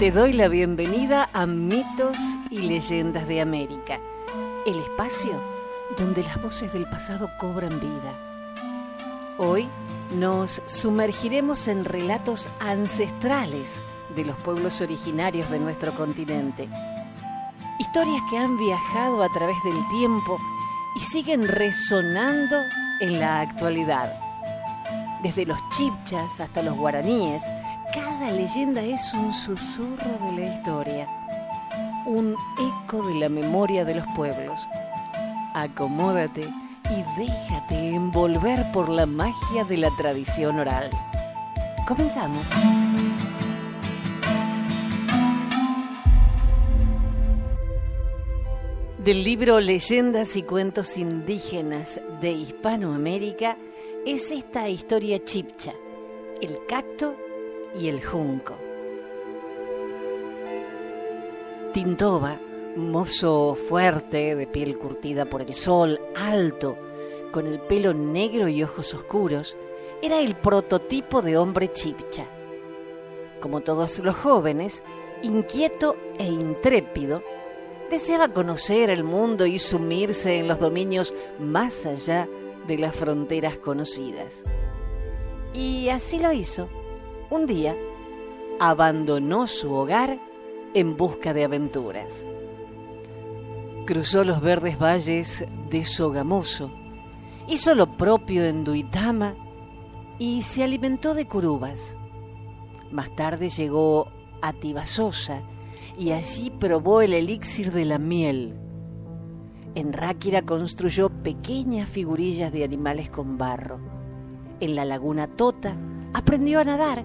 Te doy la bienvenida a Mitos y Leyendas de América, el espacio donde las voces del pasado cobran vida. Hoy nos sumergiremos en relatos ancestrales de los pueblos originarios de nuestro continente. Historias que han viajado a través del tiempo y siguen resonando en la actualidad. Desde los chibchas hasta los guaraníes, cada leyenda es un susurro de la historia, un eco de la memoria de los pueblos. Acomódate y déjate envolver por la magia de la tradición oral. Comenzamos. Del libro Leyendas y Cuentos Indígenas de Hispanoamérica es esta historia chibcha, el cacto y el junco. Tintoba, mozo fuerte, de piel curtida por el sol, alto, con el pelo negro y ojos oscuros, era el prototipo de hombre chibcha. Como todos los jóvenes, inquieto e intrépido, deseaba conocer el mundo y sumirse en los dominios más allá de las fronteras conocidas. Y así lo hizo. Un día, abandonó su hogar en busca de aventuras. Cruzó los verdes valles de Sogamoso, hizo lo propio en Duitama y se alimentó de curubas. Más tarde llegó a Tibasosa y allí probó el elixir de la miel. En Ráquira construyó pequeñas figurillas de animales con barro. En la laguna Tota aprendió a nadar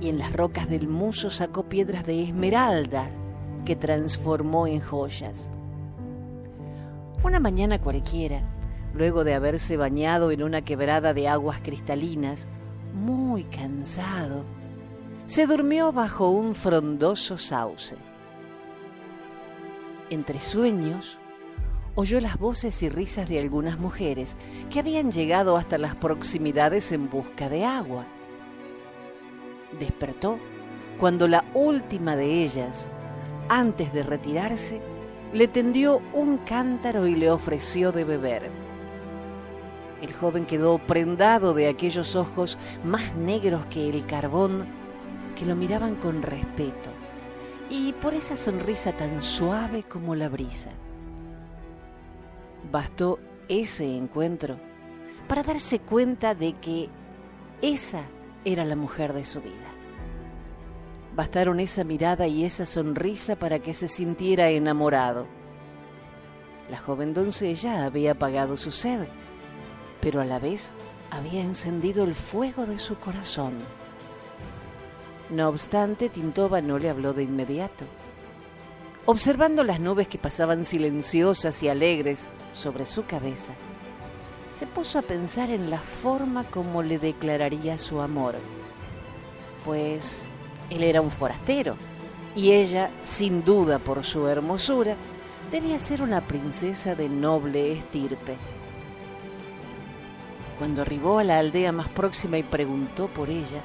y en las rocas del Muso sacó piedras de esmeralda que transformó en joyas. Una mañana cualquiera, luego de haberse bañado en una quebrada de aguas cristalinas, muy cansado, se durmió bajo un frondoso sauce. Entre sueños, oyó las voces y risas de algunas mujeres que habían llegado hasta las proximidades en busca de agua. Despertó cuando la última de ellas, antes de retirarse, le tendió un cántaro y le ofreció de beber. El joven quedó prendado de aquellos ojos más negros que el carbón que lo miraban con respeto y por esa sonrisa tan suave como la brisa. Bastó ese encuentro para darse cuenta de que esa era la mujer de su vida. Bastaron esa mirada y esa sonrisa para que se sintiera enamorado. La joven doncella había apagado su sed, pero a la vez había encendido el fuego de su corazón. No obstante, Tintoba no le habló de inmediato. Observando las nubes que pasaban silenciosas y alegres sobre su cabeza, se puso a pensar en la forma como le declararía su amor, pues él era un forastero y ella, sin duda por su hermosura, debía ser una princesa de noble estirpe. Cuando arribó a la aldea más próxima y preguntó por ella,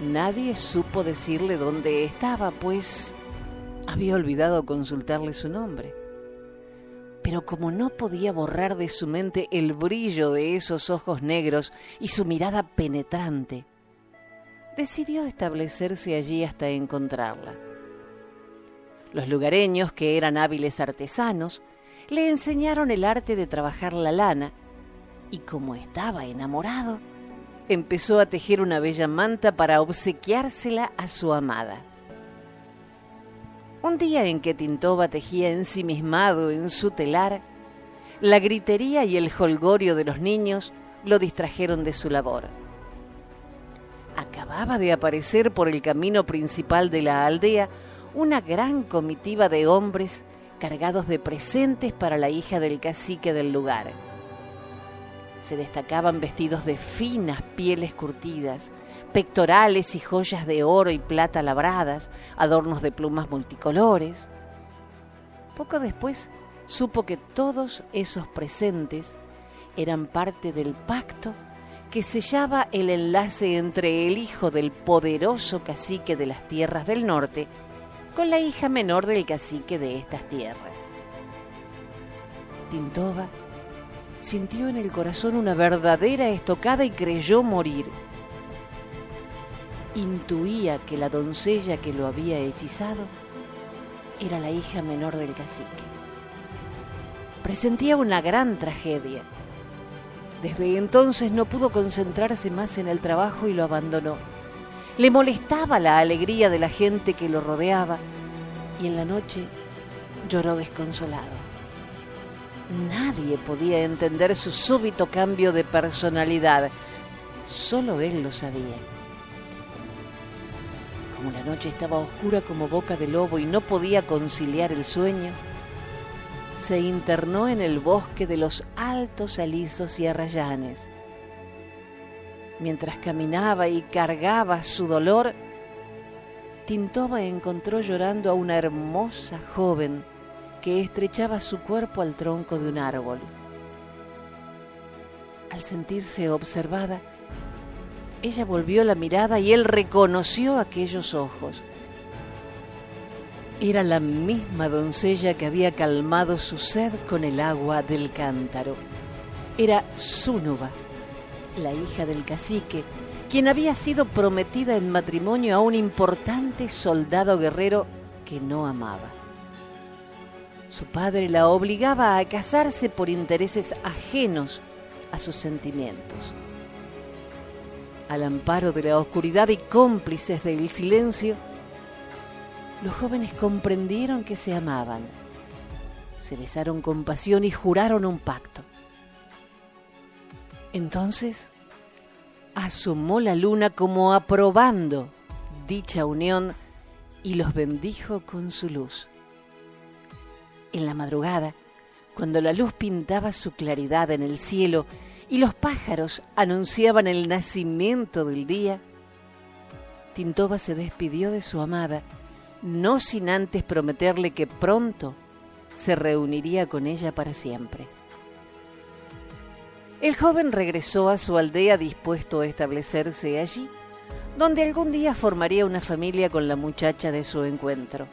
nadie supo decirle dónde estaba, pues había olvidado consultarle su nombre. Pero como no podía borrar de su mente el brillo de esos ojos negros y su mirada penetrante, decidió establecerse allí hasta encontrarla. Los lugareños, que eran hábiles artesanos, le enseñaron el arte de trabajar la lana y, como estaba enamorado, empezó a tejer una bella manta para obsequiársela a su amada. Un día en que Tintoba tejía ensimismado en su telar, la gritería y el jolgorio de los niños lo distrajeron de su labor. Acababa de aparecer por el camino principal de la aldea una gran comitiva de hombres cargados de presentes para la hija del cacique del lugar. Se destacaban vestidos de finas pieles curtidas, pectorales y joyas de oro y plata labradas, adornos de plumas multicolores. Poco después supo que todos esos presentes eran parte del pacto que sellaba el enlace entre el hijo del poderoso cacique de las tierras del norte con la hija menor del cacique de estas tierras. Tintova sintió en el corazón una verdadera estocada y creyó morir. Intuía que la doncella que lo había hechizado era la hija menor del cacique. Presentía una gran tragedia. Desde entonces no pudo concentrarse más en el trabajo y lo abandonó. Le molestaba la alegría de la gente que lo rodeaba y en la noche lloró desconsolado. Nadie podía entender su súbito cambio de personalidad. Solo él lo sabía. Como la noche estaba oscura como boca de lobo y no podía conciliar el sueño, se internó en el bosque de los altos alisos y arrayanes. Mientras caminaba y cargaba su dolor, Tintova encontró llorando a una hermosa joven que estrechaba su cuerpo al tronco de un árbol. Al sentirse observada, ella volvió la mirada y él reconoció aquellos ojos. Era la misma doncella que había calmado su sed con el agua del cántaro. Era Zúnuba, la hija del cacique, quien había sido prometida en matrimonio a un importante soldado guerrero que no amaba. Su padre la obligaba a casarse por intereses ajenos a sus sentimientos. Al amparo de la oscuridad y cómplices del silencio, los jóvenes comprendieron que se amaban. Se besaron con pasión y juraron un pacto. Entonces asomó la luna como aprobando dicha unión y los bendijo con su luz. En la madrugada, cuando la luz pintaba su claridad en el cielo y los pájaros anunciaban el nacimiento del día, Tintova se despidió de su amada, no sin antes prometerle que pronto se reuniría con ella para siempre. El joven regresó a su aldea dispuesto a establecerse allí, donde algún día formaría una familia con la muchacha de su encuentro.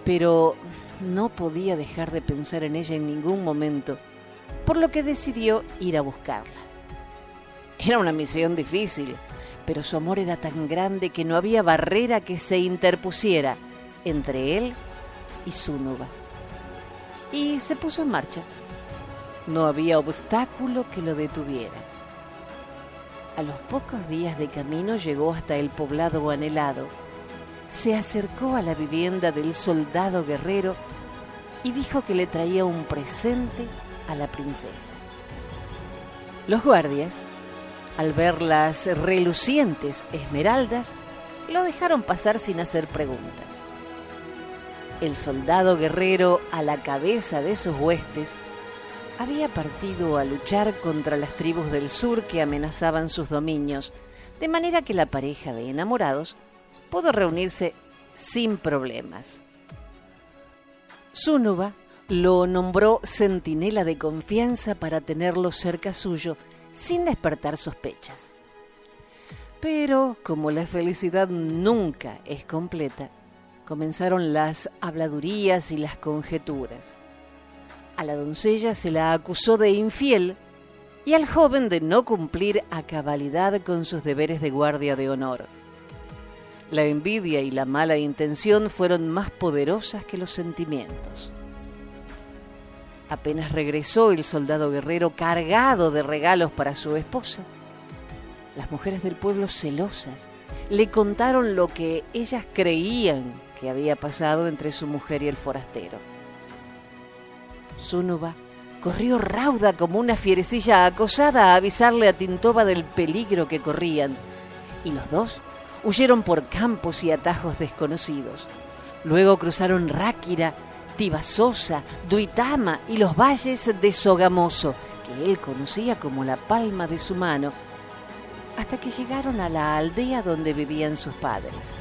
Pero no podía dejar de pensar en ella en ningún momento, por lo que decidió ir a buscarla. Era una misión difícil, pero su amor era tan grande que no había barrera que se interpusiera entre él y Zúnuba. Y se puso en marcha. No había obstáculo que lo detuviera. A los pocos días de camino llegó hasta el poblado anhelado. Se acercó a la vivienda del soldado guerrero y dijo que le traía un presente a la princesa. Los guardias, al ver las relucientes esmeraldas, lo dejaron pasar sin hacer preguntas. El soldado guerrero, a la cabeza de sus huestes, había partido a luchar contra las tribus del sur que amenazaban sus dominios, de manera que la pareja de enamorados pudo reunirse sin problemas. Zúnuba lo nombró centinela de confianza para tenerlo cerca suyo, sin despertar sospechas. Pero, como la felicidad nunca es completa, comenzaron las habladurías y las conjeturas. A la doncella se la acusó de infiel y al joven de no cumplir a cabalidad con sus deberes de guardia de honor. La envidia y la mala intención fueron más poderosas que los sentimientos. Apenas regresó el soldado guerrero cargado de regalos para su esposa, las mujeres del pueblo, celosas, le contaron lo que ellas creían que había pasado entre su mujer y el forastero. Zúnuba corrió rauda como una fierecilla acosada a avisarle a Tintova del peligro que corrían, y los dos huyeron por campos y atajos desconocidos. Luego cruzaron Ráquira, Tibasosa, Duitama y los valles de Sogamoso, que él conocía como la palma de su mano, hasta que llegaron a la aldea donde vivían sus padres.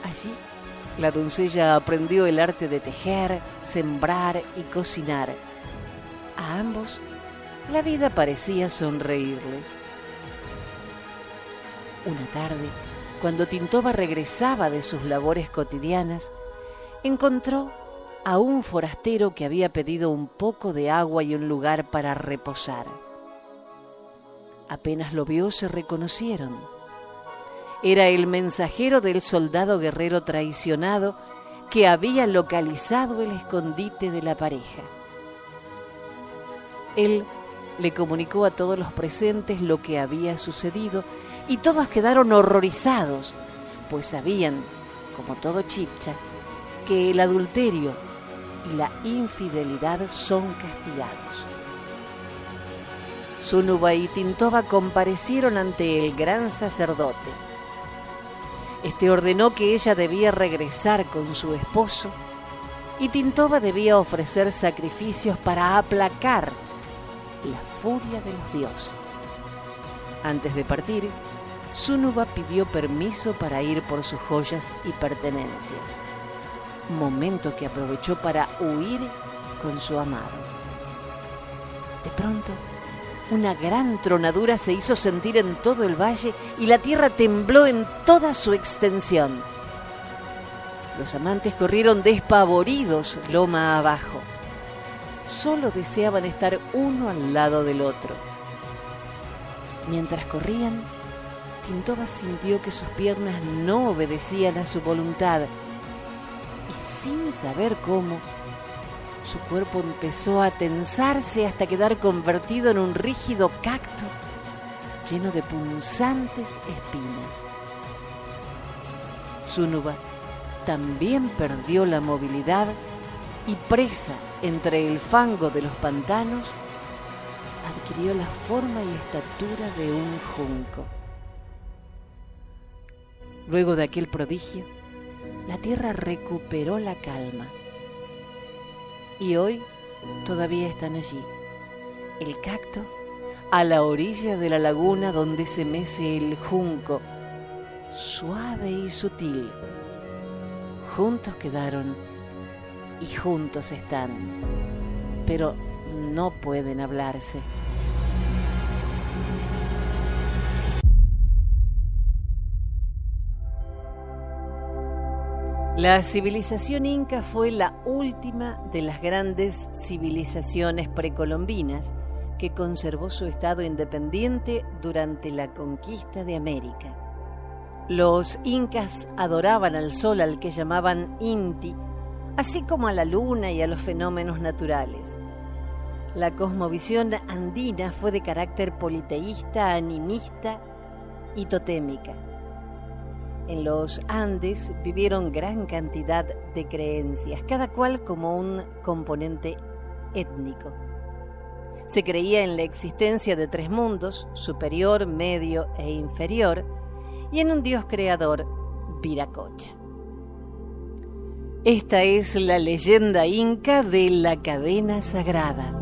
Allí, la doncella aprendió el arte de tejer, sembrar y cocinar. A ambos la vida parecía sonreírles. Una tarde, cuando Tintova regresaba de sus labores cotidianas, encontró a un forastero que había pedido un poco de agua y un lugar para reposar. Apenas lo vio, se reconocieron. Era el mensajero del soldado guerrero traicionado que había localizado el escondite de la pareja. Él le comunicó a todos los presentes lo que había sucedido y todos quedaron horrorizados, pues sabían, como todo Chibcha, que el adulterio y la infidelidad son castigados. Sunuba y Tintova comparecieron ante el gran sacerdote. Este ordenó que ella debía regresar con su esposo y Tintova debía ofrecer sacrificios para aplacar la furia de los dioses. Antes de partir, Sunuba pidió permiso para ir por sus joyas y pertenencias, momento que aprovechó para huir con su amado. De pronto, una gran tronadura se hizo sentir en todo el valle y la tierra tembló en toda su extensión. Los amantes corrieron despavoridos loma abajo. Solo deseaban estar uno al lado del otro. Mientras corrían, Tintova sintió que sus piernas no obedecían a su voluntad y sin saber cómo, su cuerpo empezó a tensarse hasta quedar convertido en un rígido cacto lleno de punzantes espinas. Sunuba también perdió la movilidad y, presa entre el fango de los pantanos, adquirió la forma y estatura de un junco. Luego de aquel prodigio, la tierra recuperó la calma. Y hoy todavía están allí, el cacto a la orilla de la laguna donde se mece el junco, suave y sutil. Juntos quedaron y juntos están, pero no pueden hablarse. La civilización inca fue la última de las grandes civilizaciones precolombinas que conservó su estado independiente durante la conquista de América. Los incas adoraban al sol, al que llamaban Inti, así como a la luna y a los fenómenos naturales. La cosmovisión andina fue de carácter politeísta, animista y totémica. En los Andes vivieron gran cantidad de creencias, cada cual como un componente étnico. Se creía en la existencia de tres mundos, superior, medio e inferior, y en un dios creador, Viracocha. Esta es la leyenda inca de la cadena sagrada.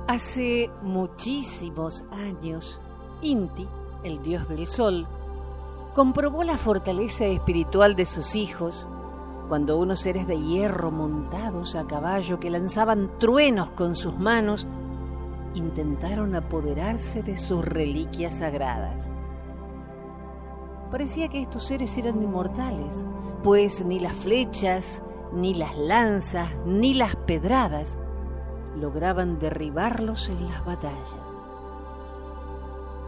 Hace muchísimos años, Inti, el dios del sol, comprobó la fortaleza espiritual de sus hijos cuando unos seres de hierro montados a caballo que lanzaban truenos con sus manos intentaron apoderarse de sus reliquias sagradas. Parecía que estos seres eran inmortales, pues ni las flechas, ni las lanzas, ni las pedradas lograban derribarlos en las batallas.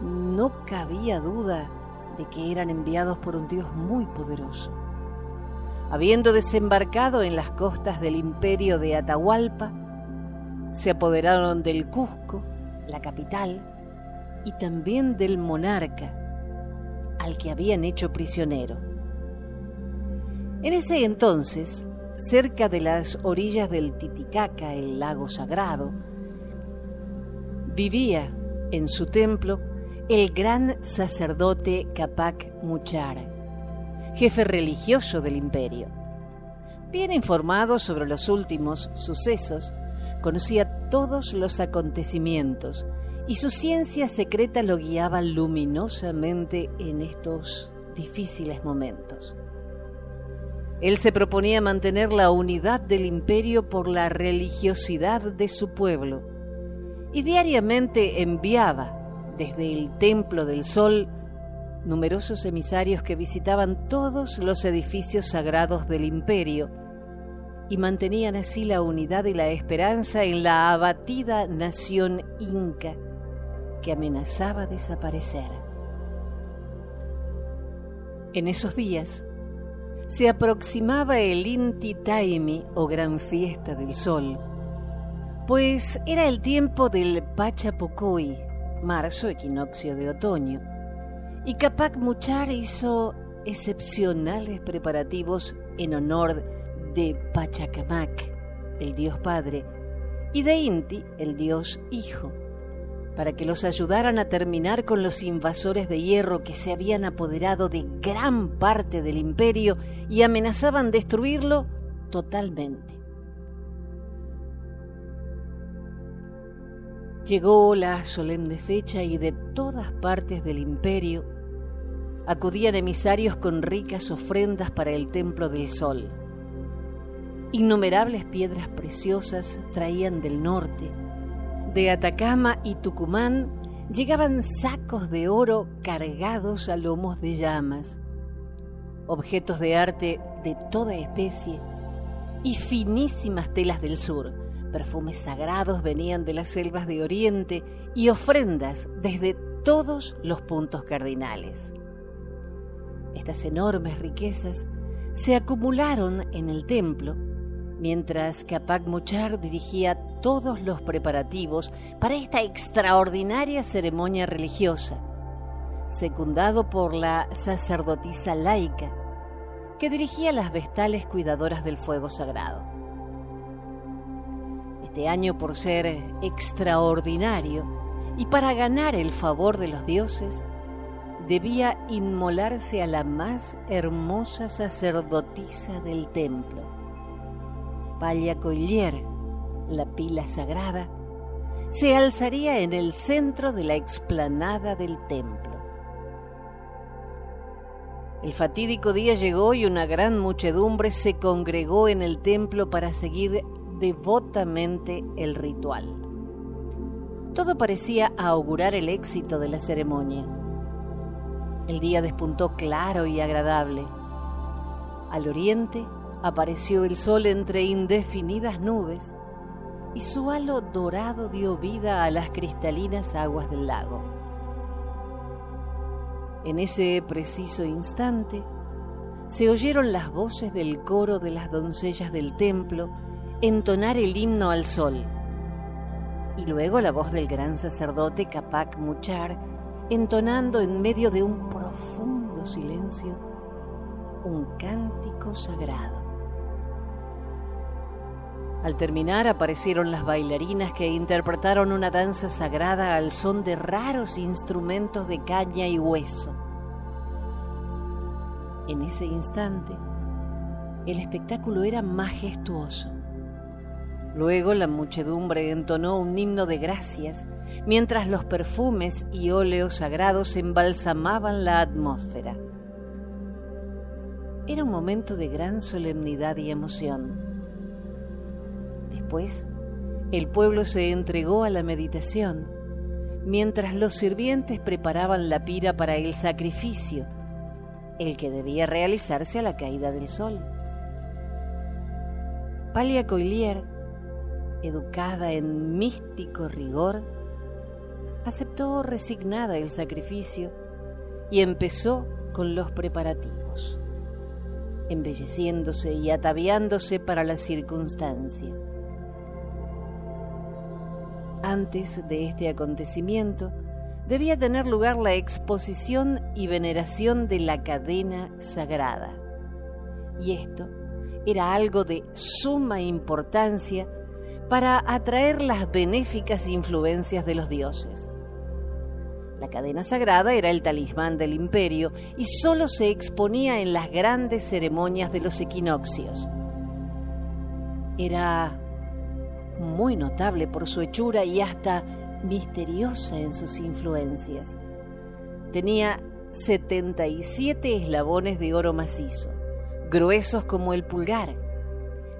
No cabía duda de que eran enviados por un dios muy poderoso. Habiendo desembarcado en las costas del imperio de Atahualpa, se apoderaron del Cusco, la capital, y también del monarca, al que habían hecho prisionero. En ese entonces, cerca de las orillas del Titicaca, el lago sagrado, vivía en su templo el gran sacerdote Capac Muchara, jefe religioso del imperio. Bien informado sobre los últimos sucesos, conocía todos los acontecimientos y su ciencia secreta lo guiaba luminosamente en estos difíciles momentos. Él se proponía mantener la unidad del imperio por la religiosidad de su pueblo y diariamente enviaba desde el Templo del Sol numerosos emisarios que visitaban todos los edificios sagrados del imperio y mantenían así la unidad y la esperanza en la abatida nación inca que amenazaba desaparecer. En esos días se aproximaba el Inti Taimi, o Gran Fiesta del Sol, pues era el tiempo del Pachapocoy, marzo, equinoccio de otoño, y Capac Muchar hizo excepcionales preparativos en honor de Pachacamac, el dios padre, y de Inti, el dios hijo, para que los ayudaran a terminar con los invasores de hierro que se habían apoderado de gran parte del imperio y amenazaban destruirlo totalmente. Llegó la solemne fecha y de todas partes del imperio acudían emisarios con ricas ofrendas para el Templo del Sol. Innumerables piedras preciosas traían del norte. De Atacama y Tucumán llegaban sacos de oro cargados a lomos de llamas, objetos de arte de toda especie y finísimas telas del sur. Perfumes sagrados venían de las selvas de Oriente y ofrendas desde todos los puntos cardinales. Estas enormes riquezas se acumularon en el templo, mientras Capac Muchar dirigía todos los preparativos para esta extraordinaria ceremonia religiosa, secundado por la sacerdotisa laica, que dirigía las vestales cuidadoras del fuego sagrado. Este año, por ser extraordinario y para ganar el favor de los dioses, debía inmolarse a la más hermosa sacerdotisa del templo. Pallacoilier, la pila sagrada, se alzaría en el centro de la explanada del templo. El fatídico día llegó y una gran muchedumbre se congregó en el templo para seguir devotamente el ritual. Todo parecía augurar el éxito de la ceremonia. El día despuntó claro y agradable. Al oriente apareció el sol entre indefinidas nubes y su halo dorado dio vida a las cristalinas aguas del lago. En ese preciso instante se oyeron las voces del coro de las doncellas del templo entonar el himno al sol, y luego la voz del gran sacerdote Capac Muchar entonando en medio de un profundo silencio un cántico sagrado. Al terminar aparecieron las bailarinas que interpretaron una danza sagrada al son de raros instrumentos de caña y hueso. En ese instante, el espectáculo era majestuoso. Luego la muchedumbre entonó un himno de gracias, mientras los perfumes y óleos sagrados embalsamaban la atmósfera. Era un momento de gran solemnidad y emoción. Después, el pueblo se entregó a la meditación, mientras los sirvientes preparaban la pira para el sacrificio, el que debía realizarse a la caída del sol. Pallacoilier, educada en místico rigor, aceptó resignada el sacrificio y empezó con los preparativos, embelleciéndose y ataviándose para la circunstancia. Antes de este acontecimiento, debía tener lugar la exposición y veneración de la cadena sagrada, y esto era algo de suma importancia para atraer las benéficas influencias de los dioses. La cadena sagrada era el talismán del imperio y solo se exponía en las grandes ceremonias de los equinoccios. Era muy notable por su hechura y hasta misteriosa en sus influencias. Tenía 77 eslabones de oro macizo, gruesos como el pulgar.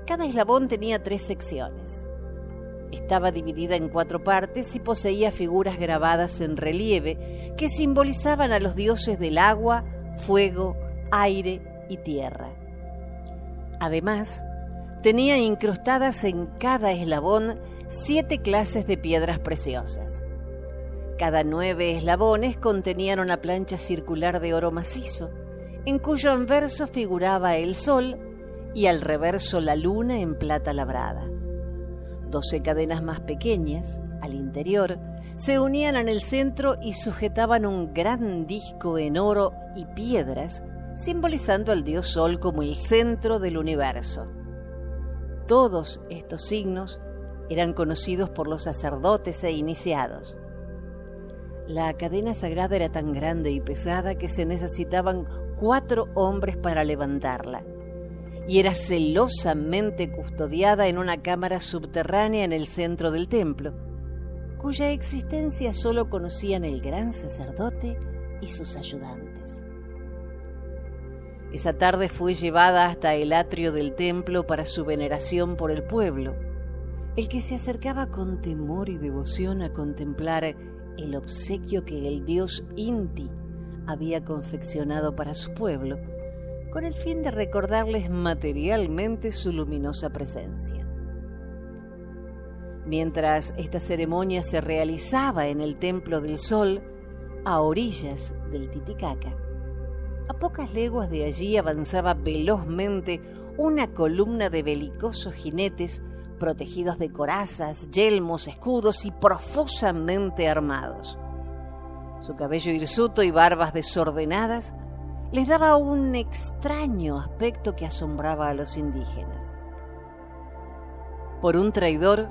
Cada eslabón tenía 3 secciones. Estaba dividida en 4 partes y poseía figuras grabadas en relieve que simbolizaban a los dioses del agua, fuego, aire y tierra. Además, tenía incrustadas en cada eslabón 7 clases de piedras preciosas. Cada 9 eslabones contenían una plancha circular de oro macizo, en cuyo anverso figuraba el sol y al reverso la luna en plata labrada. 12 cadenas más pequeñas, al interior, se unían en el centro y sujetaban un gran disco en oro y piedras, simbolizando al dios Sol como el centro del universo. Todos estos signos eran conocidos por los sacerdotes e iniciados. La cadena sagrada era tan grande y pesada que se necesitaban 4 hombres para levantarla, y era celosamente custodiada en una cámara subterránea en el centro del templo, cuya existencia solo conocían el gran sacerdote y sus ayudantes. Esa tarde fue llevada hasta el atrio del templo para su veneración por el pueblo, el que se acercaba con temor y devoción a contemplar el obsequio que el dios Inti había confeccionado para su pueblo, con el fin de recordarles materialmente su luminosa presencia. Mientras esta ceremonia se realizaba en el Templo del Sol, a orillas del Titicaca, a pocas leguas de allí avanzaba velozmente una columna de belicosos jinetes protegidos de corazas, yelmos, escudos y profusamente armados. Su cabello hirsuto y barbas desordenadas les daba un extraño aspecto que asombraba a los indígenas. Por un traidor,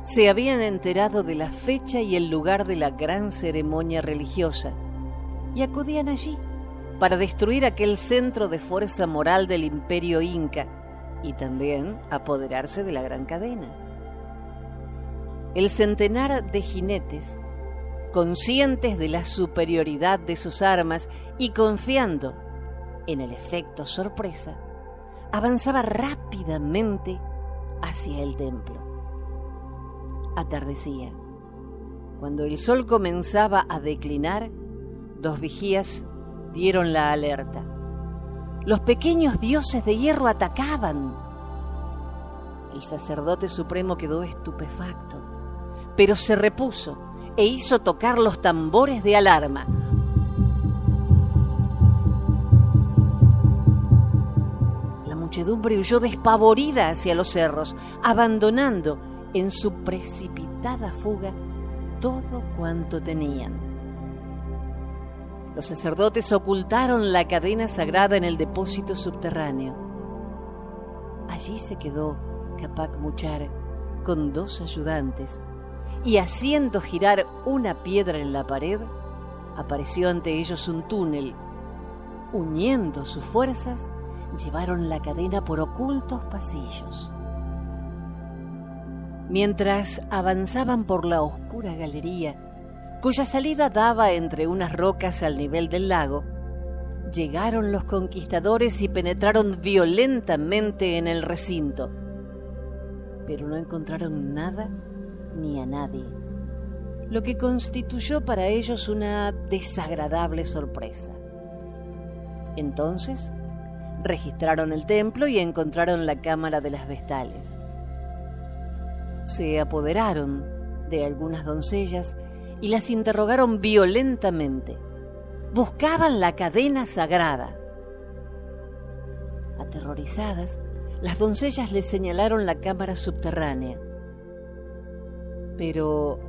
se habían enterado de la fecha y el lugar de la gran ceremonia religiosa y acudían allí para destruir aquel centro de fuerza moral del imperio inca y también apoderarse de la gran cadena. El centenar de jinetes, conscientes de la superioridad de sus armas y confiando en el efecto sorpresa, avanzaba rápidamente hacia el templo. Atardecía. Cuando el sol comenzaba a declinar, 2 vigías dieron la alerta. Los pequeños dioses de hierro atacaban. El sacerdote supremo quedó estupefacto, pero se repuso e hizo tocar los tambores de alarma. La muchedumbre huyó despavorida hacia los cerros, abandonando en su precipitada fuga todo cuanto tenían. Los sacerdotes ocultaron la cadena sagrada en el depósito subterráneo. Allí se quedó Capac Muchar con 2 ayudantes, y haciendo girar una piedra en la pared, apareció ante ellos un túnel. Uniendo sus fuerzas, llevaron la cadena por ocultos pasillos. Mientras avanzaban por la oscura galería, cuya salida daba entre unas rocas al nivel del lago, llegaron los conquistadores y penetraron violentamente en el recinto, pero no encontraron nada ni a nadie, lo que constituyó para ellos una desagradable sorpresa. Entonces, registraron el templo y encontraron la cámara de las vestales. Se apoderaron de algunas doncellas y las interrogaron violentamente. Buscaban la cadena sagrada. Aterrorizadas, las doncellas les señalaron la cámara subterránea. Pero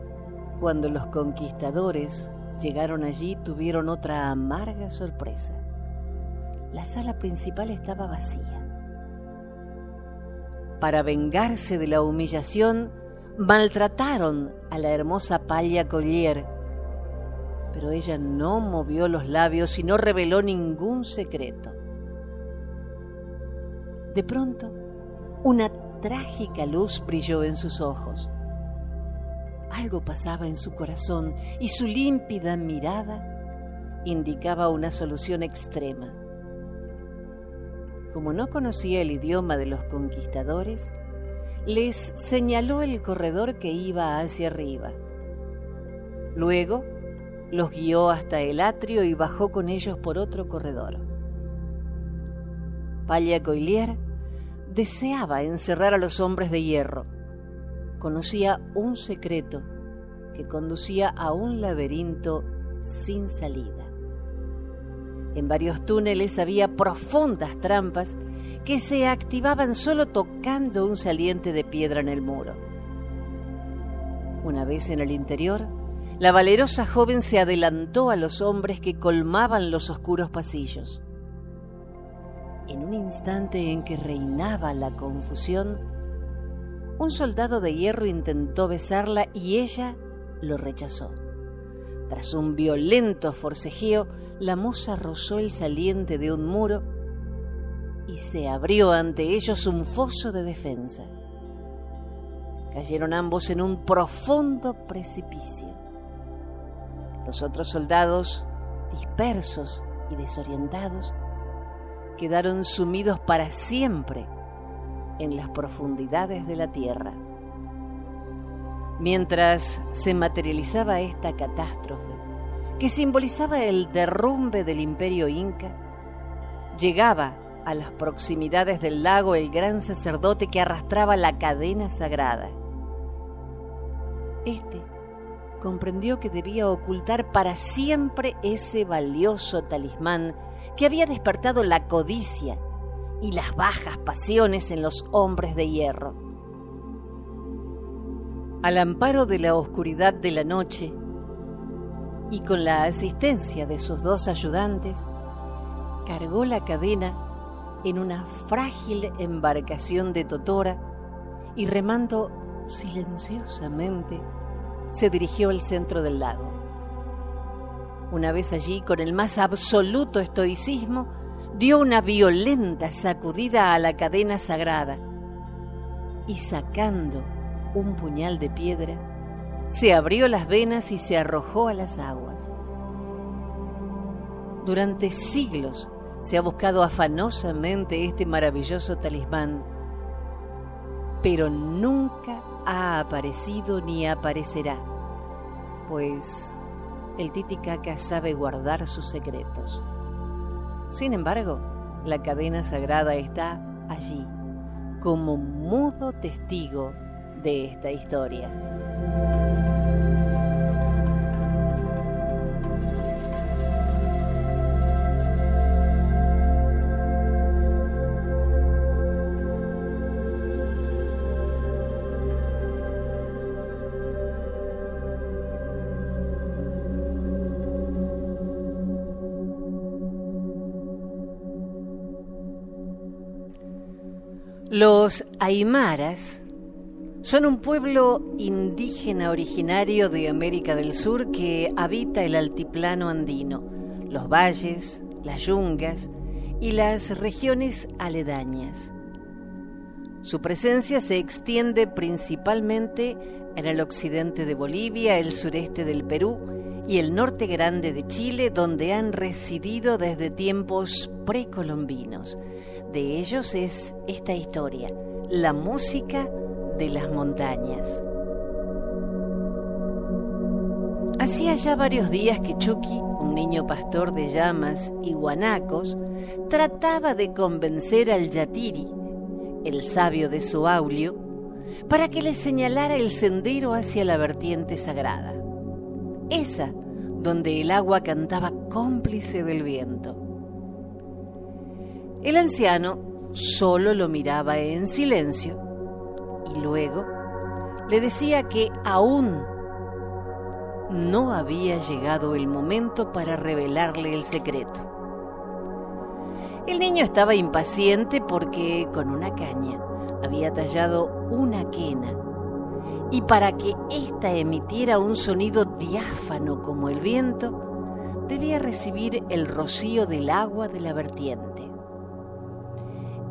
cuando los conquistadores llegaron allí, tuvieron otra amarga sorpresa. La sala principal estaba vacía. Para vengarse de la humillación, maltrataron a la hermosa Palia Collier, pero ella no movió los labios y no reveló ningún secreto. De pronto, una trágica luz brilló en sus ojos. Algo pasaba en su corazón y su límpida mirada indicaba una solución extrema. como no conocía el idioma de los conquistadores, les señaló el corredor que iba hacia arriba. Luego los guió hasta el atrio y bajó con ellos por otro corredor. Palla Coilier deseaba encerrar a los hombres de hierro. Conocía un secreto que conducía a un laberinto sin salida. En varios túneles había profundas trampas que se activaban solo tocando un saliente de piedra en el muro. Una vez en el interior, la valerosa joven se adelantó a los hombres que colmaban los oscuros pasillos. En un instante en que reinaba la confusión, un soldado de hierro intentó besarla y ella lo rechazó. Tras un violento forcejeo, la moza rozó el saliente de un muro y se abrió ante ellos un foso de defensa. Cayeron ambos en un profundo precipicio. Los otros soldados, dispersos y desorientados, quedaron sumidos para siempre en las profundidades de la tierra. Mientras se materializaba esta catástrofe, que simbolizaba el derrumbe del imperio inca, llegaba a las proximidades del lago el gran sacerdote que arrastraba la cadena sagrada. Este comprendió que debía ocultar para siempre ese valioso talismán que había despertado la codicia y las bajas pasiones en los hombres de hierro. Al amparo de la oscuridad de la noche y con la asistencia de sus dos ayudantes, cargó la cadena en una frágil embarcación de totora y, remando silenciosamente, se dirigió al centro del lago. Una vez allí, con el más absoluto estoicismo, dio una violenta sacudida a la cadena sagrada y, sacando un puñal de piedra, se abrió las venas y se arrojó a las aguas. Durante siglos se ha buscado afanosamente este maravilloso talismán, pero nunca ha aparecido ni aparecerá, pues el Titicaca sabe guardar sus secretos. Sin embargo, la cadena sagrada está allí, como mudo testigo de esta historia. Los aymaras son un pueblo indígena originario de América del Sur que habita el altiplano andino, los valles, las yungas y las regiones aledañas. Su presencia se extiende principalmente en el occidente de Bolivia, el sureste del Perú y el norte grande de Chile, donde han residido desde tiempos precolombinos. De ellos es esta historia, la música de las montañas. Hacía ya varios días que Chucky, un niño pastor de llamas y guanacos, trataba de convencer al Yatiri, el sabio de Suaulio, para que le señalara el sendero hacia la vertiente sagrada, esa donde el agua cantaba cómplice del viento. El anciano solo lo miraba en silencio y luego le decía que aún no había llegado el momento para revelarle el secreto. El niño estaba impaciente porque con una caña había tallado una quena y para que ésta emitiera un sonido diáfano como el viento, debía recibir el rocío del agua de la vertiente.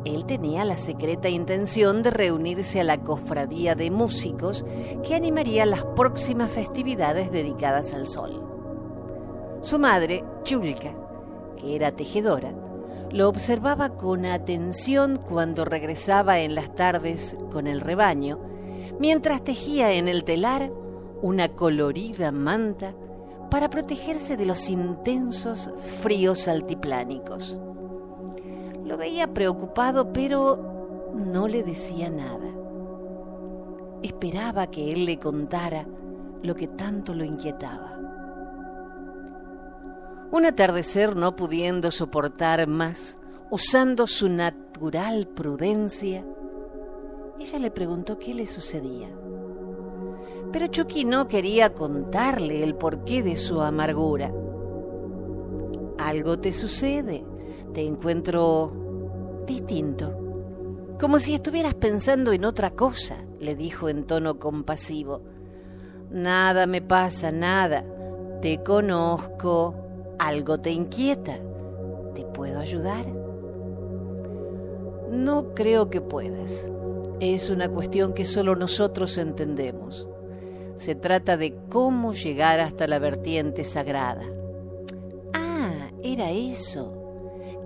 Él tenía la secreta intención de reunirse a la cofradía de músicos que animaría las próximas festividades dedicadas al sol. Su madre, Chulca, que era tejedora, Lo observaba con atención cuando regresaba en las tardes con el rebaño, mientras tejía en el telar una colorida manta para protegerse de los intensos fríos altiplánicos. Lo veía preocupado, pero no le decía nada. Esperaba que él le contara lo que tanto lo inquietaba. Un atardecer, no pudiendo soportar más, usando su natural prudencia, ella le preguntó qué le sucedía. Pero Chucky no quería contarle el porqué de su amargura. Algo te sucede, te encuentro distinto, como si estuvieras pensando en otra cosa, le dijo en tono compasivo. Nada me pasa, nada, te conozco. ¿Algo te inquieta? ¿Te puedo ayudar? No creo que puedas. Es una cuestión que solo nosotros entendemos. Se trata de cómo llegar hasta la vertiente sagrada. Ah, era eso.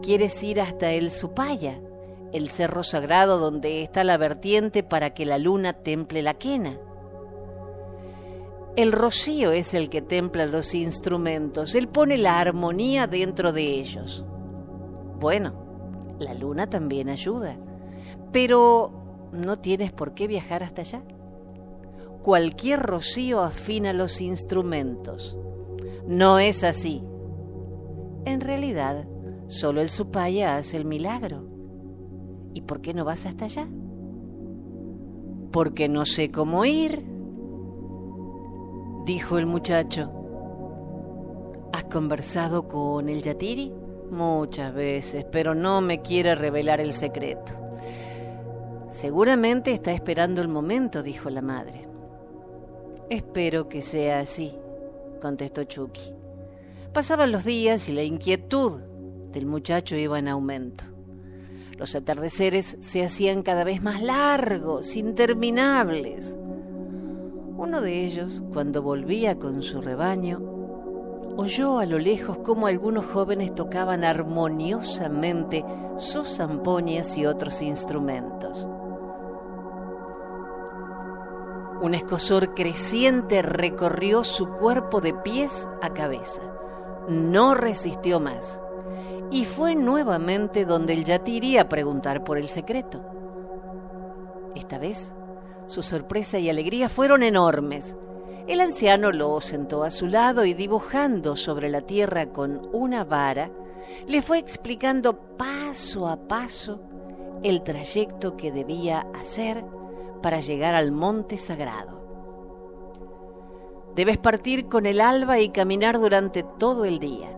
¿Quieres ir hasta el Supaya, el cerro sagrado donde está la vertiente para que la luna temple la quena? El rocío es el que templa los instrumentos, él pone la armonía dentro de ellos. Bueno, la luna también ayuda, pero no tienes por qué viajar hasta allá. Cualquier rocío afina los instrumentos. No es así. En realidad, solo el Supaya hace el milagro. ¿Y por qué no vas hasta allá? Porque no sé cómo ir, dijo el muchacho. ¿Has conversado con el Yatiri? Muchas veces, pero no me quiere revelar el secreto. Seguramente está esperando el momento, dijo la madre. Espero que sea así, contestó Chucky. Pasaban los días y la inquietud del muchacho iba en aumento. Los atardeceres se hacían cada vez más largos, interminables. Uno de ellos, cuando volvía con su rebaño, oyó a lo lejos cómo algunos jóvenes tocaban armoniosamente sus zampoñas y otros instrumentos. Un escozor creciente recorrió su cuerpo de pies a cabeza. No resistió más y fue nuevamente donde el Yatiri a preguntar por el secreto. Esta vez, su sorpresa y alegría fueron enormes. El anciano lo sentó a su lado y, dibujando sobre la tierra con una vara, le fue explicando paso a paso el trayecto que debía hacer para llegar al monte sagrado. Debes partir con el alba y caminar durante todo el día.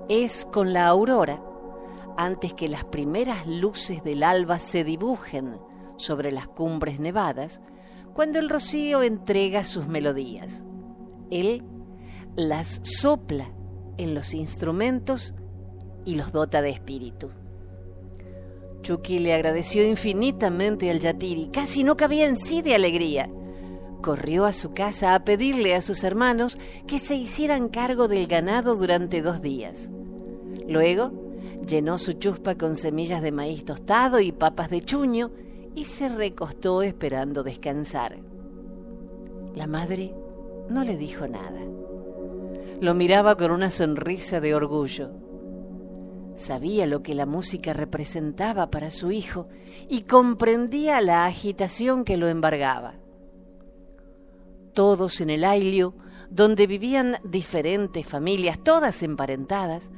Es con la aurora, antes que las primeras luces del alba se dibujen sobre las cumbres nevadas, cuando el rocío entrega sus melodías. Él las sopla en los instrumentos y los dota de espíritu. Chucky le agradeció infinitamente al Yatiri, casi no cabía en sí de alegría. Corrió a su casa a pedirle a sus hermanos que se hicieran cargo del ganado durante 2 días. Luego llenó su chuspa con semillas de maíz tostado y papas de chuño y se recostó esperando descansar. La madre no le dijo nada. Lo miraba con una sonrisa de orgullo. Sabía lo que la música representaba para su hijo y comprendía la agitación que lo embargaba. Todos en el aylio, donde vivían diferentes familias, todas emparentadas,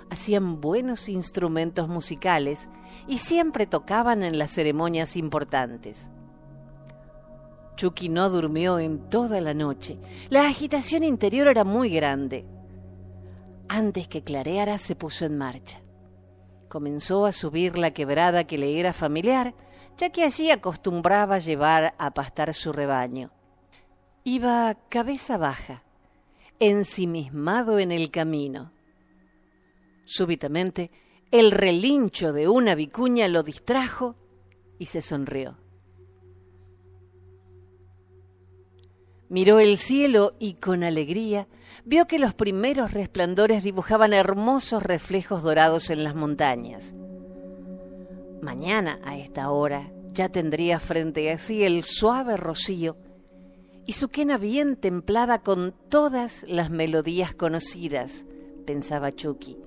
hacían buenos instrumentos musicales y siempre tocaban en las ceremonias importantes. Chucky no durmió en toda la noche. La agitación interior era muy grande. Antes que clareara, se puso en marcha. Comenzó a subir la quebrada que le era familiar, ya que allí acostumbraba llevar a pastar su rebaño. Iba cabeza baja, ensimismado en el camino. Súbitamente, el relincho de una vicuña lo distrajo y se sonrió. Miró el cielo y con alegría vio que los primeros resplandores dibujaban hermosos reflejos dorados en las montañas. Mañana, a esta hora, ya tendría frente a sí el suave rocío y su quena bien templada con todas las melodías conocidas, pensaba Chucky.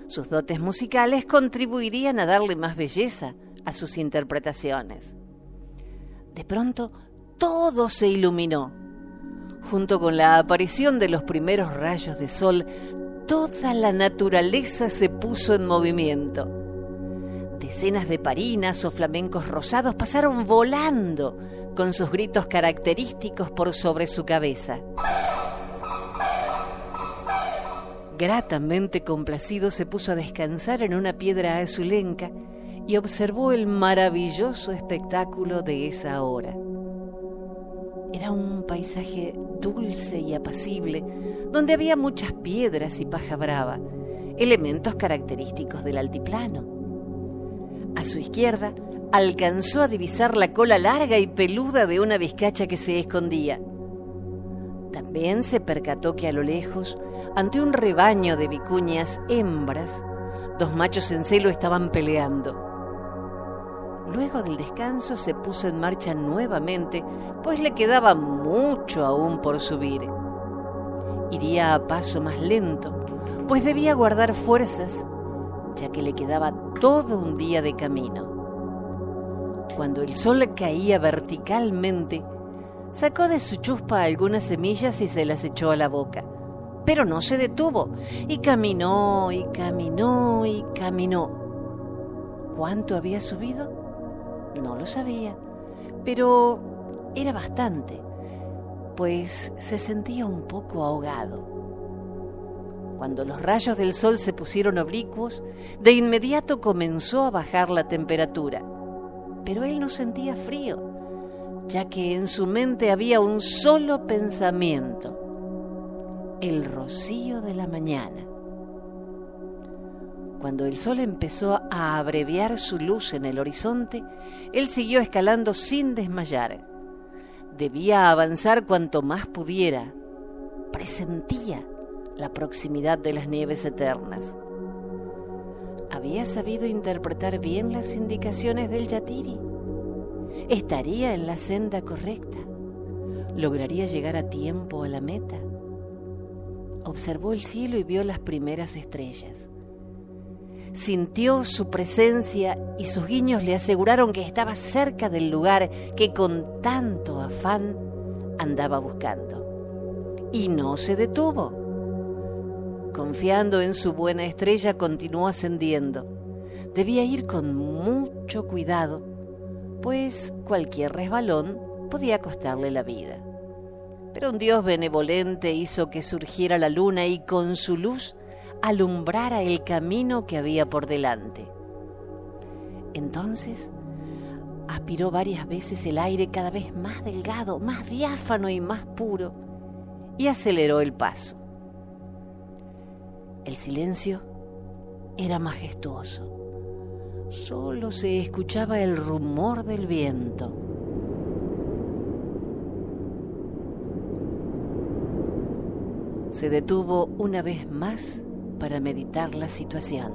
Sus dotes musicales contribuirían a darle más belleza a sus interpretaciones. De pronto, todo se iluminó. Junto con la aparición de los primeros rayos de sol, toda la naturaleza se puso en movimiento. Decenas de parinas o flamencos rosados pasaron volando con sus gritos característicos por sobre su cabeza. Gratamente complacido se puso a descansar en una piedra azulenca y observó el maravilloso espectáculo de esa hora. Era un paisaje dulce y apacible, donde había muchas piedras y paja brava, elementos característicos del altiplano. A su izquierda alcanzó a divisar la cola larga y peluda de una vizcacha que se escondía. También se percató que a lo lejos, ante un rebaño de vicuñas hembras, dos machos en celo estaban peleando. Luego del descanso se puso en marcha nuevamente, pues le quedaba mucho aún por subir. Iría a paso más lento, pues debía guardar fuerzas, ya que le quedaba todo un día de camino. Cuando el sol caía verticalmente, sacó de su chuspa algunas semillas y se las echó a la boca. Pero no se detuvo, y caminó, y caminó, y caminó. ¿Cuánto había subido? No lo sabía, pero era bastante, pues se sentía un poco ahogado. Cuando los rayos del sol se pusieron oblicuos, de inmediato comenzó a bajar la temperatura, pero él no sentía frío, ya que en su mente había un solo pensamiento: el rocío de la mañana. Cuando el sol empezó a abreviar su luz en el horizonte, él siguió escalando sin desmayar. Debía avanzar cuanto más pudiera. Presentía la proximidad de las nieves eternas. ¿Había sabido interpretar bien las indicaciones del Yatiri? ¿Estaría en la senda correcta? ¿Lograría llegar a tiempo a la meta? Observó el cielo y vio las primeras estrellas. Sintió su presencia y sus guiños le aseguraron que estaba cerca del lugar que con tanto afán andaba buscando. Y no se detuvo. Confiando en su buena estrella, continuó ascendiendo. Debía ir con mucho cuidado, pues cualquier resbalón podía costarle la vida. Pero un Dios benevolente hizo que surgiera la luna y con su luz alumbrara el camino que había por delante. Entonces aspiró varias veces el aire cada vez más delgado, más diáfano y más puro, y aceleró el paso. El silencio era majestuoso. Solo se escuchaba el rumor del viento. Se detuvo una vez más para meditar la situación.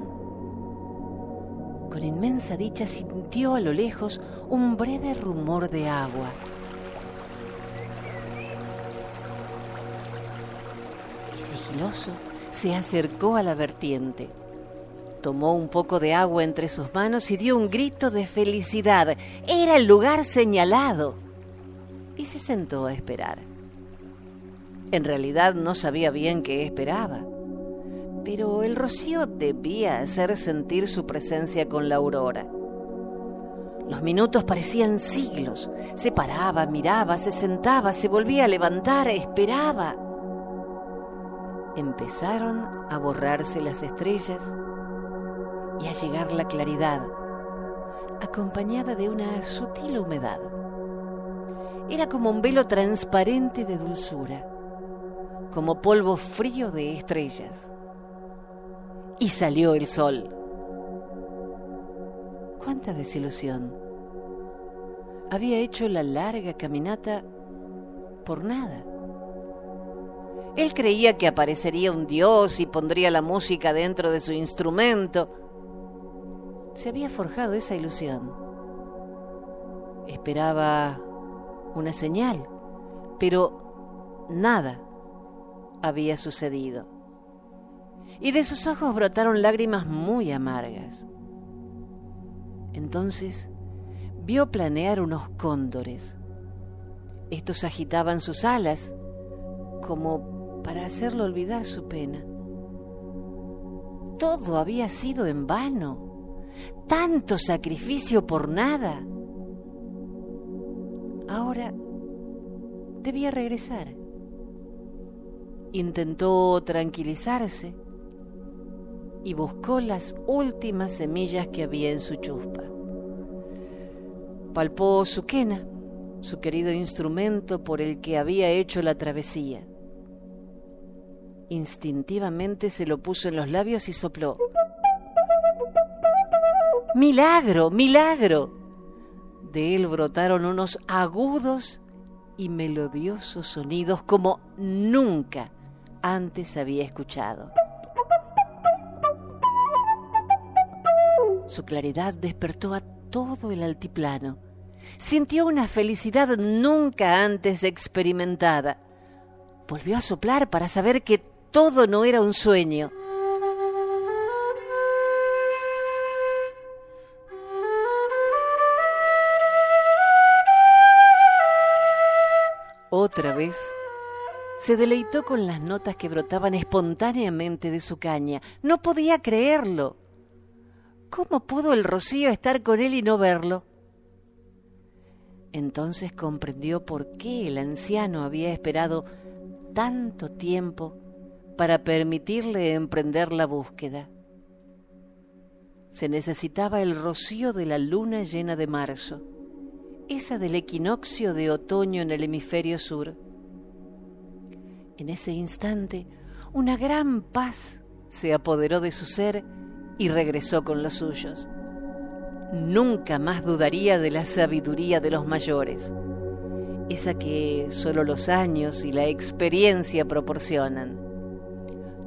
Con inmensa dicha sintió a lo lejos un breve rumor de agua. Y sigiloso se acercó a la vertiente. Tomó un poco de agua entre sus manos y dio un grito de felicidad. Era el lugar señalado. Y se sentó a esperar. En realidad no sabía bien qué esperaba, pero el rocío debía hacer sentir su presencia con la aurora. Los minutos parecían siglos. Se paraba, miraba, se sentaba, se volvía a levantar, esperaba. Empezaron a borrarse las estrellas y a llegar la claridad, acompañada de una sutil humedad. Era como un velo transparente de dulzura, como polvo frío de estrellas. Y salió el sol. ¡Cuánta desilusión! Había hecho la larga caminata por nada. Él creía que aparecería un dios y pondría la música dentro de su instrumento. Se había forjado esa ilusión. Esperaba una señal, pero nada había sucedido. Y de sus ojos brotaron lágrimas muy amargas. Entonces vio planear unos cóndores. Estos agitaban sus alas como para hacerlo olvidar su pena. Todo había sido en vano. Tanto sacrificio por nada. Ahora debía regresar. Intentó tranquilizarse y buscó las últimas semillas que había en su chuspa. Palpó su quena, su querido instrumento por el que había hecho la travesía. Instintivamente se lo puso en los labios y sopló. ¡Milagro! ¡Milagro! De él brotaron unos agudos y melodiosos sonidos como nunca antes había escuchado. Su claridad despertó a todo el altiplano. Sintió una felicidad nunca antes experimentada. Volvió a soplar para saber que todo no era un sueño. Otra vez se deleitó con las notas que brotaban espontáneamente de su caña. No podía creerlo. ¿Cómo pudo el rocío estar con él y no verlo? Entonces comprendió por qué el anciano había esperado tanto tiempo para permitirle emprender la búsqueda. Se necesitaba el rocío de la luna llena de marzo, esa del equinoccio de otoño en el hemisferio sur. En ese instante, una gran paz se apoderó de su ser y regresó con los suyos. Nunca más dudaría de la sabiduría de los mayores, esa que solo los años y la experiencia proporcionan.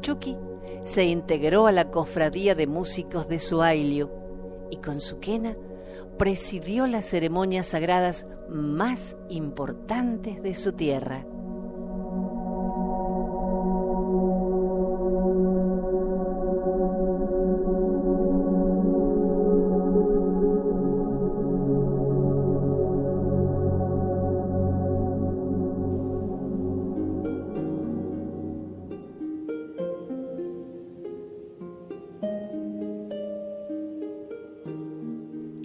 Chucky se integró a la cofradía de músicos de Suailio y con su quena presidió las ceremonias sagradas más importantes de su tierra.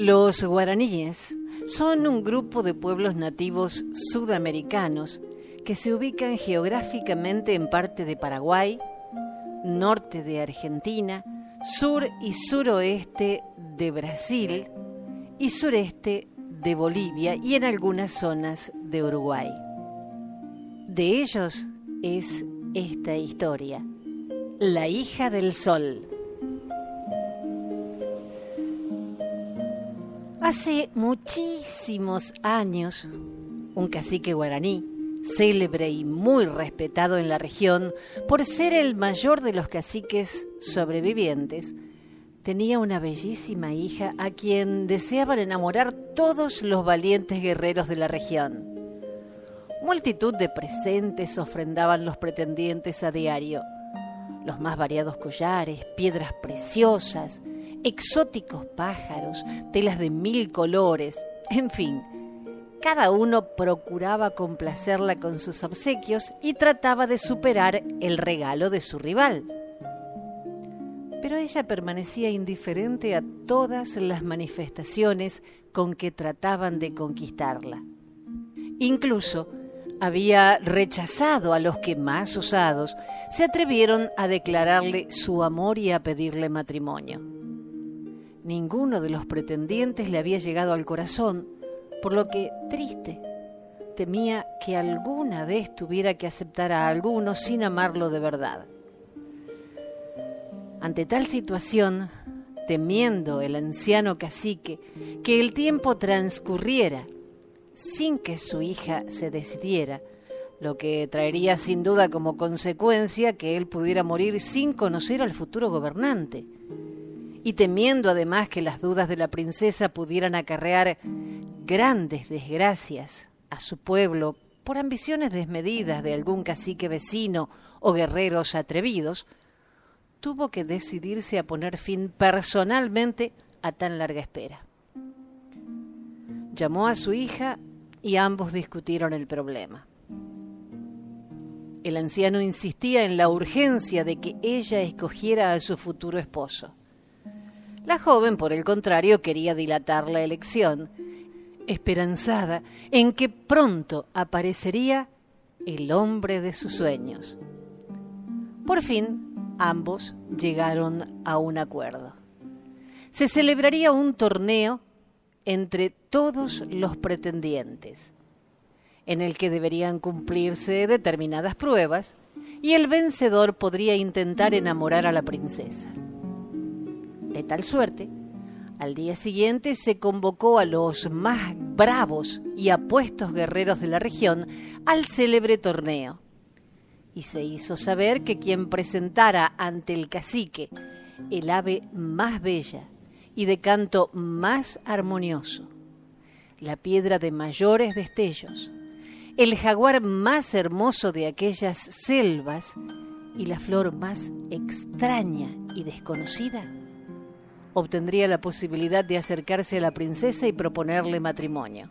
Los guaraníes son un grupo de pueblos nativos sudamericanos que se ubican geográficamente en parte de Paraguay, norte de Argentina, sur y suroeste de Brasil y sureste de Bolivia y en algunas zonas de Uruguay. De ellos es esta historia, La hija del sol. Hace muchísimos años, un cacique guaraní, célebre y muy respetado en la región por ser el mayor de los caciques sobrevivientes, tenía una bellísima hija a quien deseaban enamorar todos los valientes guerreros de la región. Multitud de presentes ofrendaban los pretendientes a diario. Los más variados collares, piedras preciosas, exóticos pájaros, telas de 1000 colores, en fin, cada uno procuraba complacerla con sus obsequios y trataba de superar el regalo de su rival. Pero ella permanecía indiferente a todas las manifestaciones con que trataban de conquistarla. Incluso había rechazado a los que más osados se atrevieron a declararle su amor y a pedirle matrimonio. Ninguno de los pretendientes le había llegado al corazón, por lo que, triste, temía que alguna vez tuviera que aceptar a alguno sin amarlo de verdad. Ante tal situación, temiendo el anciano cacique que el tiempo transcurriera sin que su hija se decidiera, lo que traería sin duda como consecuencia que él pudiera morir sin conocer al futuro gobernante, y temiendo además que las dudas de la princesa pudieran acarrear grandes desgracias a su pueblo por ambiciones desmedidas de algún cacique vecino o guerreros atrevidos, tuvo que decidirse a poner fin personalmente a tan larga espera. Llamó a su hija y ambos discutieron el problema. El anciano insistía en la urgencia de que ella escogiera a su futuro esposo. La joven, por el contrario, quería dilatar la elección, esperanzada en que pronto aparecería el hombre de sus sueños. Por fin, ambos llegaron a un acuerdo. Se celebraría un torneo entre todos los pretendientes, en el que deberían cumplirse determinadas pruebas, y el vencedor podría intentar enamorar a la princesa. De tal suerte, al día siguiente se convocó a los más bravos y apuestos guerreros de la región al célebre torneo, y se hizo saber que quien presentara ante el cacique el ave más bella y de canto más armonioso, la piedra de mayores destellos, el jaguar más hermoso de aquellas selvas y la flor más extraña y desconocida, obtendría la posibilidad de acercarse a la princesa y proponerle matrimonio.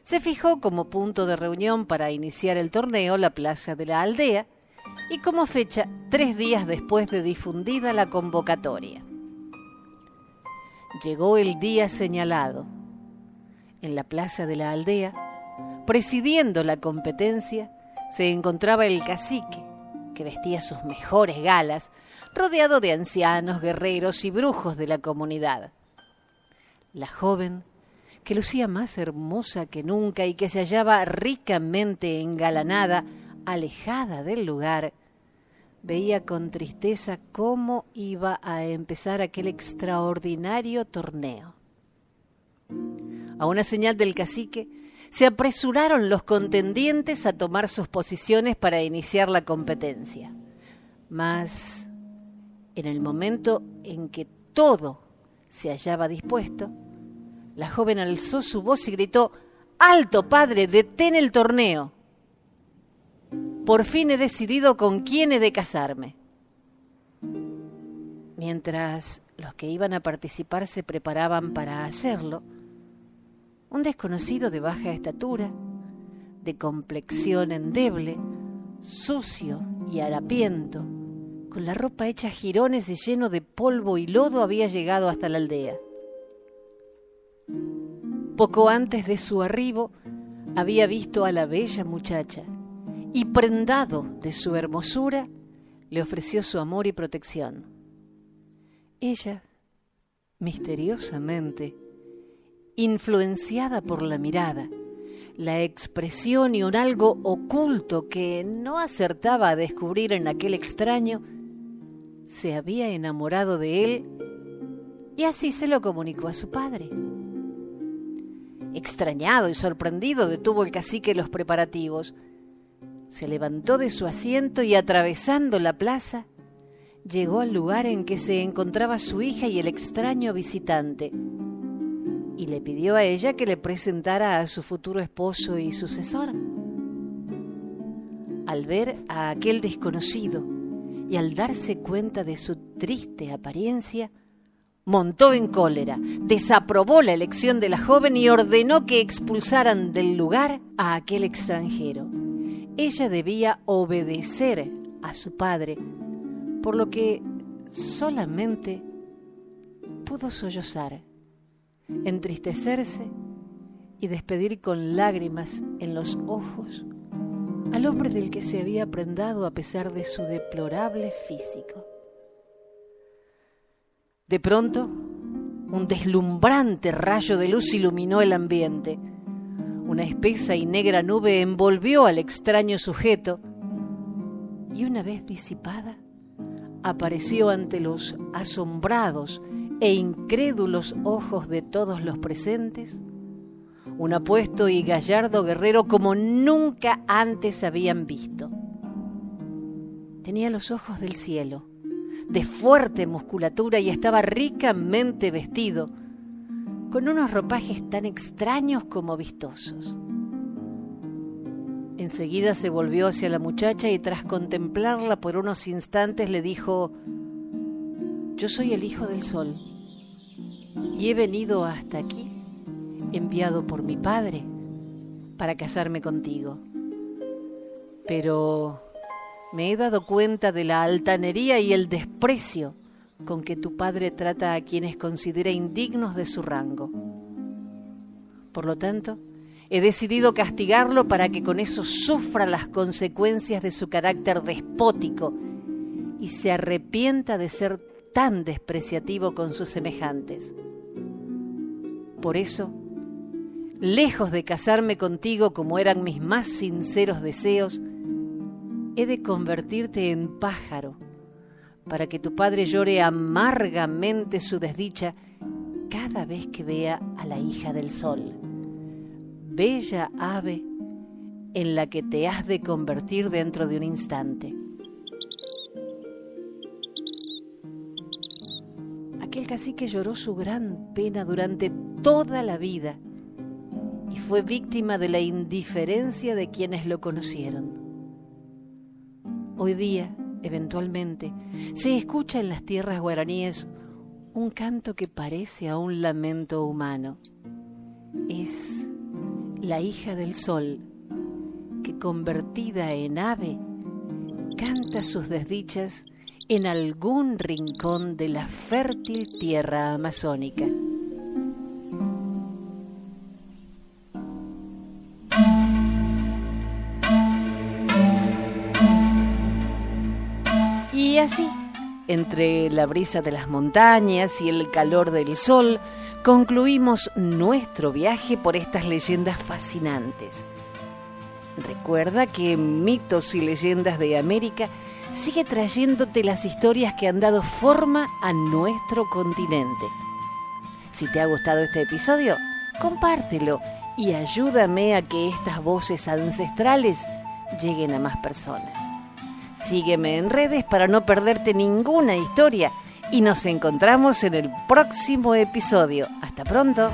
Se fijó como punto de reunión para iniciar el torneo la plaza de la aldea y como fecha 3 días después de difundida la convocatoria. Llegó el día señalado. En la plaza de la aldea, presidiendo la competencia, se encontraba el cacique, que vestía sus mejores galas, rodeado de ancianos, guerreros y brujos de la comunidad. La joven, que lucía más hermosa que nunca y que se hallaba ricamente engalanada, alejada del lugar, veía con tristeza cómo iba a empezar aquel extraordinario torneo. A una señal del cacique, se apresuraron los contendientes a tomar sus posiciones para iniciar la competencia. Mas, en el momento en que todo se hallaba dispuesto, la joven alzó su voz y gritó: «¡Alto, padre! ¡Detén el torneo! Por fin he decidido con quién he de casarme». Mientras los que iban a participar se preparaban para hacerlo, un desconocido de baja estatura, de complexión endeble, sucio y harapiento, con la ropa hecha jirones y lleno de polvo y lodo, había llegado hasta la aldea. Poco antes de su arribo, había visto a la bella muchacha y, prendado de su hermosura, le ofreció su amor y protección. Ella, misteriosamente, influenciada por la mirada, la expresión y un algo oculto que no acertaba a descubrir en aquel extraño, se había enamorado de él y así se lo comunicó a su padre. Extrañado y sorprendido, detuvo el cacique los preparativos. Se levantó de su asiento y, atravesando la plaza, llegó al lugar en que se encontraba su hija y el extraño visitante, y le pidió a ella que le presentara a su futuro esposo y sucesor. Al ver a aquel desconocido y al darse cuenta de su triste apariencia, montó en cólera, desaprobó la elección de la joven y ordenó que expulsaran del lugar a aquel extranjero. Ella debía obedecer a su padre, por lo que solamente pudo sollozar, entristecerse y despedir con lágrimas en los ojos al hombre del que se había prendado a pesar de su deplorable físico. De pronto, un deslumbrante rayo de luz iluminó el ambiente. Una espesa y negra nube envolvió al extraño sujeto y, una vez disipada, apareció ante los asombrados e incrédulos ojos de todos los presentes un apuesto y gallardo guerrero como nunca antes habían visto. Tenía los ojos del cielo, de fuerte musculatura, y estaba ricamente vestido, con unos ropajes tan extraños como vistosos. Enseguida se volvió hacia la muchacha y tras contemplarla por unos instantes le dijo: «Yo soy el hijo del sol y he venido hasta aquí, enviado por mi padre, para casarme contigo. Pero me he dado cuenta de la altanería y el desprecio con que tu padre trata a quienes considera indignos de su rango. Por lo tanto, he decidido castigarlo para que con eso sufra las consecuencias de su carácter despótico y se arrepienta de ser tan despreciativo con sus semejantes. Por eso, lejos de casarme contigo como eran mis más sinceros deseos, he de convertirte en pájaro, para que tu padre llore amargamente su desdicha cada vez que vea a la hija del sol, bella ave en la que te has de convertir dentro de un instante». Aquel cacique lloró su gran pena durante toda la vida y fue víctima de la indiferencia de quienes lo conocieron. Hoy día, eventualmente, se escucha en las tierras guaraníes un canto que parece a un lamento humano. Es la hija del sol que, convertida en ave, canta sus desdichas en algún rincón de la fértil tierra amazónica. Y así, entre la brisa de las montañas y el calor del sol, concluimos nuestro viaje por estas leyendas fascinantes. Recuerda que Mitos y Leyendas de América sigue trayéndote las historias que han dado forma a nuestro continente. Si te ha gustado este episodio, compártelo y ayúdame a que estas voces ancestrales lleguen a más personas. Sígueme en redes para no perderte ninguna historia y nos encontramos en el próximo episodio. ¡Hasta pronto!